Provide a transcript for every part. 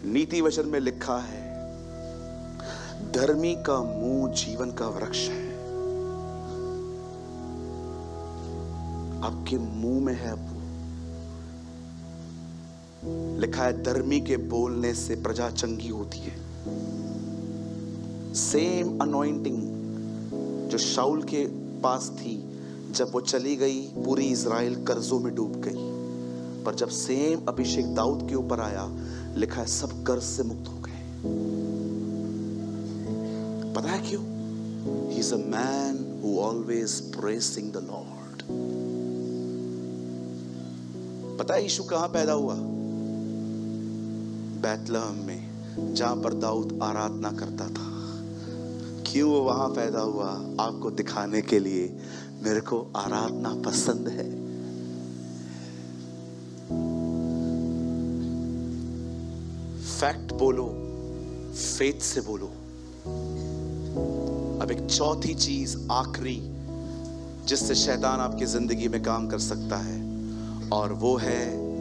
नीति वचन में लिखा है, धर्मी का मुंह जीवन का वृक्ष है। आपके मुंह में है अब। लिखा है, धर्मी के बोलने से प्रजा चंगी होती है। सेम अनॉइंटिंग जो शाऊल के पास थी, जब वो चली गई पूरी इज़राइल कर्जों में डूब गई। पर जब सेम अभिषेक दाऊद के ऊपर आया, लिखा है सब कर्ज से मुक्त हो गए। पता है क्यों? He is a man who always praising the Lord. पता है यीशु कहां पैदा हुआ? बैतलहम में, जहां पर दाऊद आराधना करता था। क्यों वो वहां पैदा हुआ? आपको दिखाने के लिए मेरे को आराधना पसंद है। फैक्ट बोलो, फेथ से बोलो। अब एक चौथी चीज, आखिरी, जिससे शैतान आपकी जिंदगी में काम कर सकता है, और वो है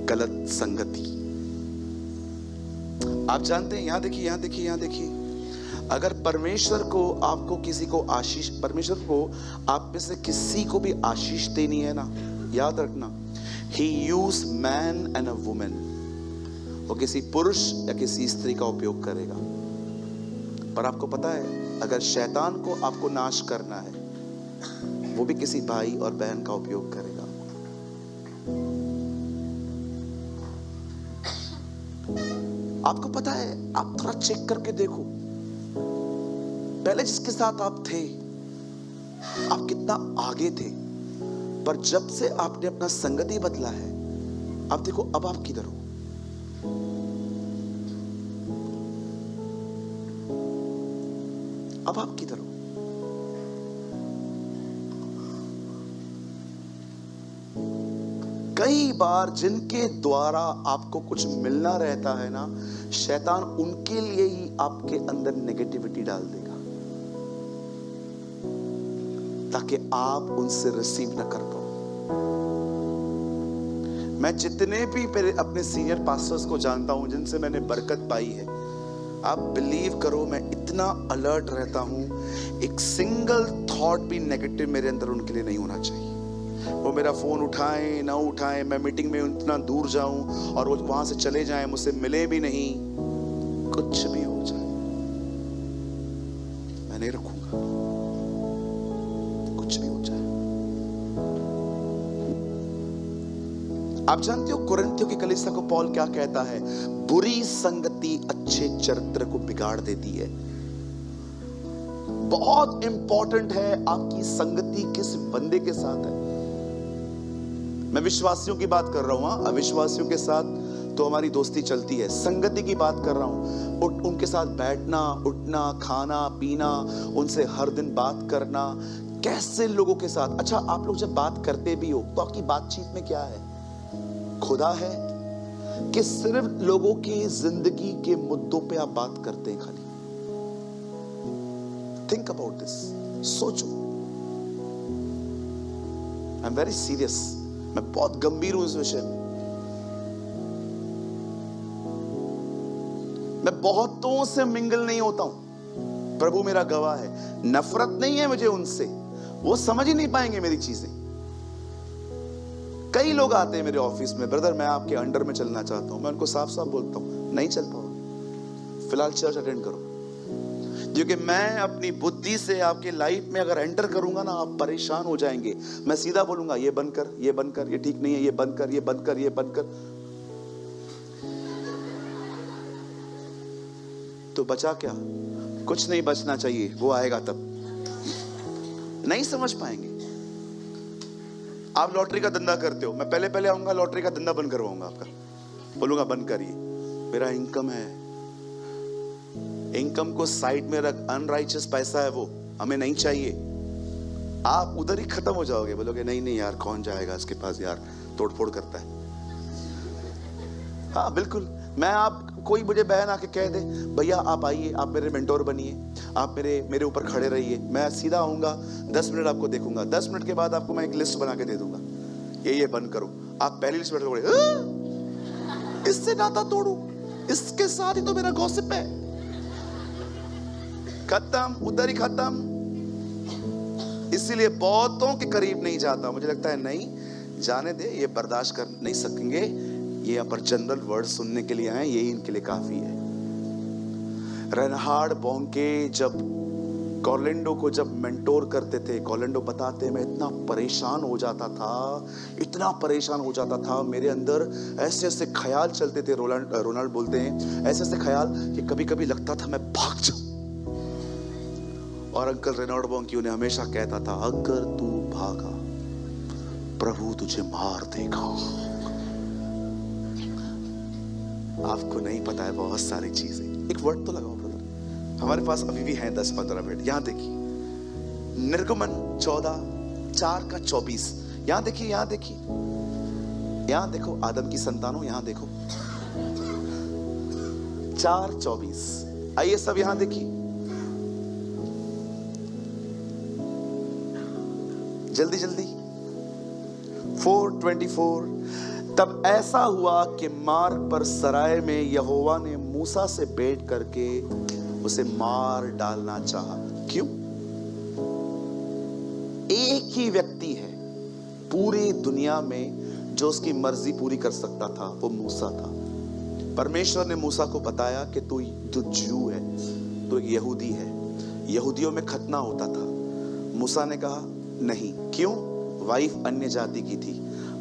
गलत संगति। आप जानते हैं, यहां देखिए, यहां देखिए, यहां देखिए, अगर परमेश्वर को आपको किसी को आशीष, परमेश्वर को आप में से किसी को भी आशीष देनी है ना, याद रखना, He use man and a woman। वो किसी पुरुष या किसी स्त्री का उपयोग करेगा। पर आपको पता है, अगर शैतान को आपको नाश करना है, वो भी किसी भाई और बहन का उपयोग करेगा। आपको पता है, आप थोड़ा चेक करके देखो, पहले जिसके साथ आप थे, आप कितना आगे थे, पर जब से आपने अपना संगति बदला है, आप देखो अब आप किधर हो। अब आप किधर हो? कई बार जिनके द्वारा आपको कुछ मिलना रहता है ना, शैतान उनके लिए ही आपके अंदर नेगेटिविटी डाल देगा, ताकि आप उनसे रिसीव ना कर पाओ। मैं जितने भी अपने सीनियर पास्टर्स को जानता हूं, जिनसे मैंने बरकत पाई है, आप बिलीव करो, मैं इतना अलर्ट रहता हूं, एक सिंगल थॉट भी नेगेटिव मेरे अंदर उनके लिए नहीं होना चाहिए। वो मेरा फोन उठाएं ना उठाएं, मैं मीटिंग में इतना दूर जाऊं और वो वहां से चले जाएं, मुझसे मिले भी नहीं, कुछ भी हो जाए, मैं नहीं रखूंगा, कुछ भी हो जाए। आप जानते हो कुरिन्थियों की कलीसिया को पौल क्या कहता है? बुरी संगति अच्छे चरित्र को बिगाड़ देती है। बहुत इंपॉर्टेंट है आपकी संगति किस बंदे के साथ है। मैं विश्वासियों की बात कर रहा हूं, अविश्वासियों के साथ तो हमारी दोस्ती चलती है। संगति की बात कर रहा हूं, उनके साथ बैठना, उठना, खाना पीना, उनसे हर दिन बात करना, कैसे लोगों के साथ। अच्छा, आप लोग जब बात करते भी हो तो आपकी बातचीत में क्या है? खुदा है कि सिर्फ लोगों की जिंदगी के मुद्दों पे आप बात करते हैं खाली? थिंक अबाउट दिस, सोचो। आई एम वेरी सीरियस, मैं बहुत गंभीर हूं इस विषय में। मैं बहुतों से मिंगल नहीं होता हूं, प्रभु मेरा गवाह है। नफरत नहीं है मुझे उनसे, वो समझ ही नहीं पाएंगे मेरी चीजें। कई लोग आते हैं मेरे ऑफिस में, ब्रदर मैं आपके अंडर में चलना चाहता हूं। मैं उनको साफ साफ बोलता हूं, नहीं चल पाओगे, फिलहाल चर्च अटेंड करो। क्योंकि मैं अपनी बुद्धि से आपके लाइफ में अगर एंटर करूंगा ना, आप परेशान हो जाएंगे। मैं सीधा बोलूंगा, ये बंद कर, ये बंद कर, ये ठीक नहीं है, ये बंद कर, ये बंद कर, ये बंद कर। तो बचा क्या? कुछ नहीं बचना चाहिए, वो आएगा तब। नहीं समझ पाएंगे। आप लॉटरी का धंधा करते हो, मैं पहले पहले आऊंगा, लॉटरी का धंधा बंद करवाऊंगा आपका, बोलूंगा बंद करिए, मेरा इनकम है। इनकम को साइड में रख, अनराइचियस पैसा है वो, हमें नहीं चाहिए। आप उधर ही खत्म हो जाओगे, बोलोगे नहीं नहीं यार, कौन जाएगा इसके पास यार, तोड़फोड़ करता है। हाँ बिल्कुल। मैं आप, कोई मुझे बहन आके कह दे भैया आप आइए, आप मेरे मेंटोर बनिए, आप मेरे ऊपर खड़े रहिए, मैं सीधा आऊंगा, 10 मिनट आपको देखूंगा, 10 मिनट के बाद आपको मैं एक लिस्ट बना के दे दूंगा, ये बंद करो। आप पहली लिस्ट में, इससे नाता तोड़ू, इसके साथ ही तो मेरा गॉसिप है। खत्म, उधर ही खत्म। इसीलिए बहुतों के करीब नहीं जाता। मुझे लगता है नहीं जाने दे, ये बर्दाश्त कर नहीं सकेंगे, ये यहाँ पर जनरल वर्ड सुनने के लिए आए, यही इनके लिए काफी है। रेनहार्ड बोंके जब कॉर्लेंडो को जब मेंटोर करते थे, कॉर्लेंडो बताते मैं इतना परेशान हो जाता था, इतना परेशान हो जाता था, मेरे अंदर ऐसे ऐसे ख्याल चलते थे। रोनाल्ड बोलते हैं ऐसे ऐसे ख्याल कि कभी कभी लगता था मैं भाग जाऊं। और अंकल रेनहार्ड बोंके उन्हें हमेशा कहता था, अगर तू भागा प्रभु तुझे मार देगा। आपको नहीं पता है बहुत सारी चीजें। एक वर्ड तो लगाओ ब्रदर, हमारे पास अभी भी है 10-15 मिनट। यहां देखिए निर्गमन 14:4-24। यहां देखिए, यहां देखिए, यहां देखो आदम की संतानों, यहां देखो 4:24। आइए सब यहां देखिए, जल्दी जल्दी। 4:24। तब ऐसा हुआ कि मार्ग पर सराय में यहोवा ने मूसा से भेंट करके उसे मार डालना चाहा। क्यों? एक ही व्यक्ति है पूरी दुनिया में जो उसकी मर्जी पूरी कर सकता था, वो मूसा था। परमेश्वर ने मूसा को बताया कि तू जू है, तू यहूदी है, यहूदियों में खतना होता था। मूसा ने कहा नहीं। क्यों? वाइफ अन्य जाति की थी,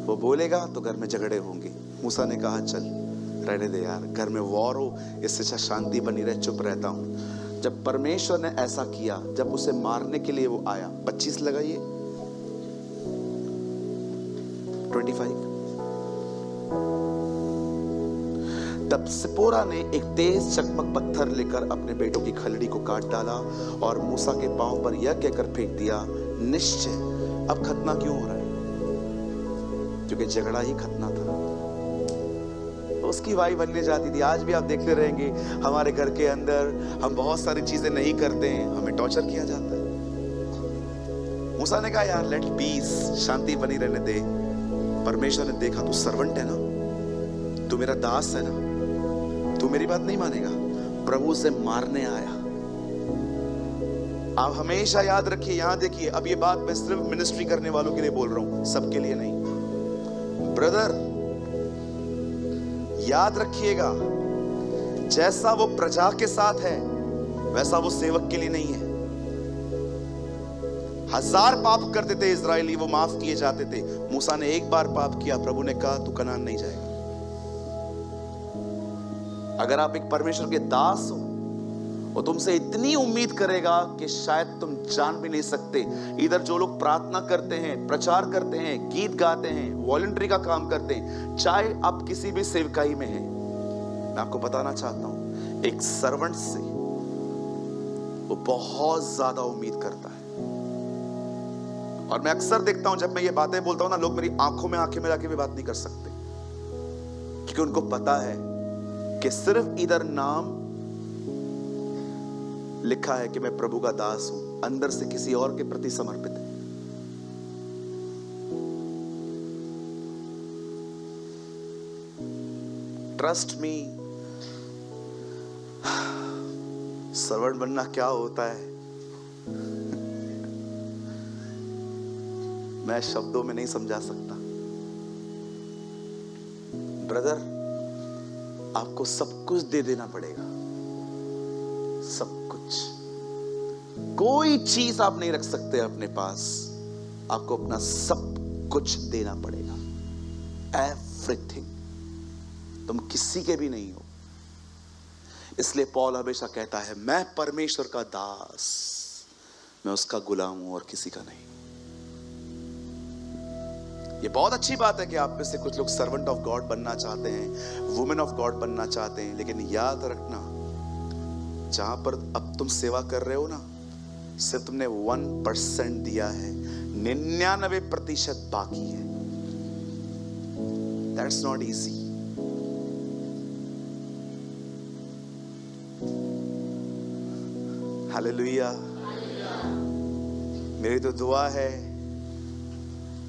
वो बोलेगा तो घर में झगड़े होंगे। मूसा ने कहा चल रहने दे यार, घर में वॉर हो इससे अच्छा शांति बनी रहे, चुप रहता हूं। जब परमेश्वर ने ऐसा किया, जब उसे मारने के लिए वो आया, 25 लगाइए, 25। तब सिपोरा ने एक तेज चकमक पत्थर लेकर अपने बेटों की खलड़ी को काट डाला और मूसा के पांव पर यह कहकर फेंक दिया, निश्चय अब खतना क्यों हो रहा है? क्योंकि झगड़ा ही खतना था। उसकी वाइफ अन्य जाति थी। आज भी आप देखते रहेंगे हमारे घर के अंदर हम बहुत सारी चीजें नहीं करते हैं, हमें टॉर्चर किया जाता है। मूसा ने कहा यार लेट पीस, शांति बनी रहने दे। परमेश्वर ने देखा तू सर्वेंट है ना, तू मेरा दास है ना, तू मेरी बात नहीं मानेगा। प्रभु से मारने आया। आप हमेशा याद रखिए, यहां देखिए, अब ये बात मैं सिर्फ मिनिस्ट्री करने वालों के लिए बोल रहा हूं, सबके लिए नहीं। ब्रदर याद रखिएगा, जैसा वो प्रजा के साथ है वैसा वो सेवक के लिए नहीं है। 1000 पाप करते थे इजरायली, वो माफ किए जाते थे। मूसा ने एक बार पाप किया, प्रभु ने कहा तू कनान नहीं जाएगा। अगर आप एक परमेश्वर के दास हो, वो तुमसे इतनी उम्मीद करेगा कि शायद तुम जान भी नहीं सकते। इधर जो लोग प्रार्थना करते हैं, प्रचार करते हैं, गीत गाते हैं, वॉलंटरी का काम करते हैं, चाहे आप किसी भी सेवकाई में हैं, मैं आपको बताना चाहता हूं, एक सर्वेंट से वो बहुत ज्यादा उम्मीद करता है। और मैं अक्सर देखता हूं, जब मैं ये बातें बोलता हूं ना, लोग मेरी आंखों में आंखें मिला के भी बात नहीं कर सकते, क्योंकि उनको पता है कि सिर्फ इधर नाम लिखा है कि मैं प्रभु का दास हूं, अंदर से किसी और के प्रति समर्पित है। ट्रस्ट मी, सर्वेंट बनना क्या होता है मैं शब्दों में नहीं समझा सकता। ब्रदर, आपको सब कुछ दे देना पड़ेगा, सब कुछ। कोई चीज आप नहीं रख सकते अपने पास, आपको अपना सब कुछ देना पड़ेगा, एवरीथिंग। तुम किसी के भी नहीं हो। इसलिए पौल हमेशा कहता है मैं परमेश्वर का दास, मैं उसका गुलाम हूं और किसी का नहीं। ये बहुत अच्छी बात है कि आप में से कुछ लोग सर्वेंट ऑफ गॉड बनना चाहते हैं, वुमेन ऑफ गॉड बनना चाहते हैं, लेकिन याद रखना, जहां पर अब तुम सेवा कर रहे हो ना, सिर्फ तुमने 1% दिया है, 99% बाकी है। That's not easy. हालेलुया। मेरी तो दुआ है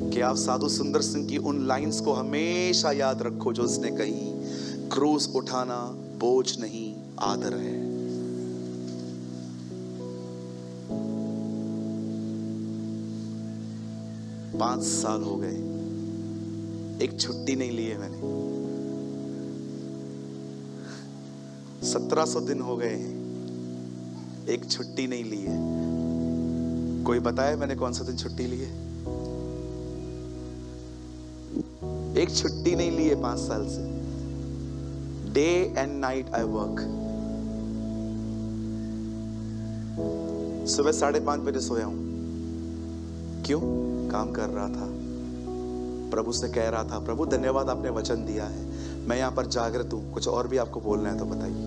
कि आप साधु सुंदर सिंह की उन लाइंस को हमेशा याद रखो जो उसने कही, क्रूस उठाना बोझ नहीं, आदर है। पांच साल हो गए, एक छुट्टी नहीं ली है मैंने। 1700 दिन हो गए हैं, एक छुट्टी नहीं ली है। कोई बताए मैंने कौन सा दिन छुट्टी ली है? एक छुट्टी नहीं ली है 5 साल से। Day and night I work. सुबह 5:30 बजे सोया हूं। क्यों? काम कर रहा था, प्रभु से कह रहा था, प्रभु धन्यवाद आपने वचन दिया है, मैं यहां पर जागृत हूं, कुछ और भी आपको बोलना है तो बताइए।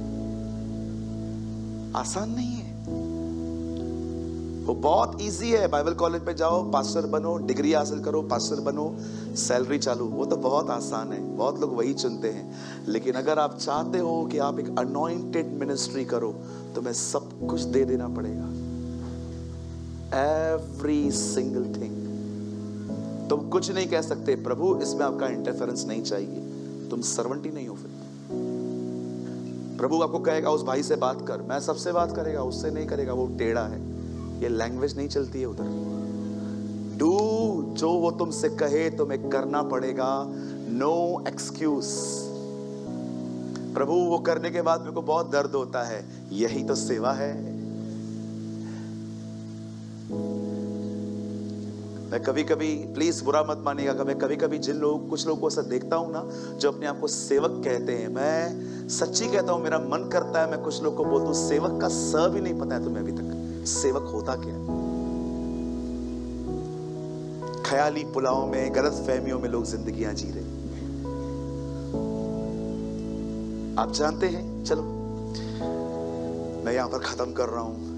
आसान नहीं है, वो बहुत इजी है। बाइबल कॉलेज पे जाओ, पास्टर बनो, डिग्री हासिल करो, पास्टर बनो, सैलरी चालू, वो तो बहुत आसान है, बहुत लोग वही चुनते हैं। लेकिन अगर आप चाहते हो कि आप एक अनॉइंटेड मिनिस्ट्री करो, तो मैं सब कुछ दे देना पड़ेगा, एवरी सिंगल थिंग। तुम कुछ नहीं कह सकते, प्रभु इसमें आपका इंटरफेरेंस नहीं चाहिए, तुम सर्वेंट ही नहीं हो। फिर प्रभु आपको कहेगा उस भाई से बात कर, मैं सबसे बात करेगा, उससे नहीं करेगा, वो टेढ़ा है। ये लैंग्वेज नहीं चलती है उधर। डू जो वो तुमसे कहे तुम्हें करना पड़ेगा, नो एक्सक्यूज। प्रभु वो करने के बाद मेरे को बहुत दर्द होता है, यही तो सेवा है। मैं कभी कभी, प्लीज बुरा मत मानिएगा, मैं कभी कभी जिन लोग, कुछ लोगों को ऐसा देखता हूं ना, जो अपने आप को सेवक कहते हैं, मैं सच्ची कहता हूं, मेरा मन करता है मैं कुछ लोग को बोलता हूं, सेवक का स भी नहीं पता है तुम्हें अभी तक, सेवक होता क्या है। ख्याली पुलाव में, गलत फहमियों में लोग जिंदगियां जी रहे, आप जानते हैं। चलो मैं यहां पर खत्म कर रहा हूं।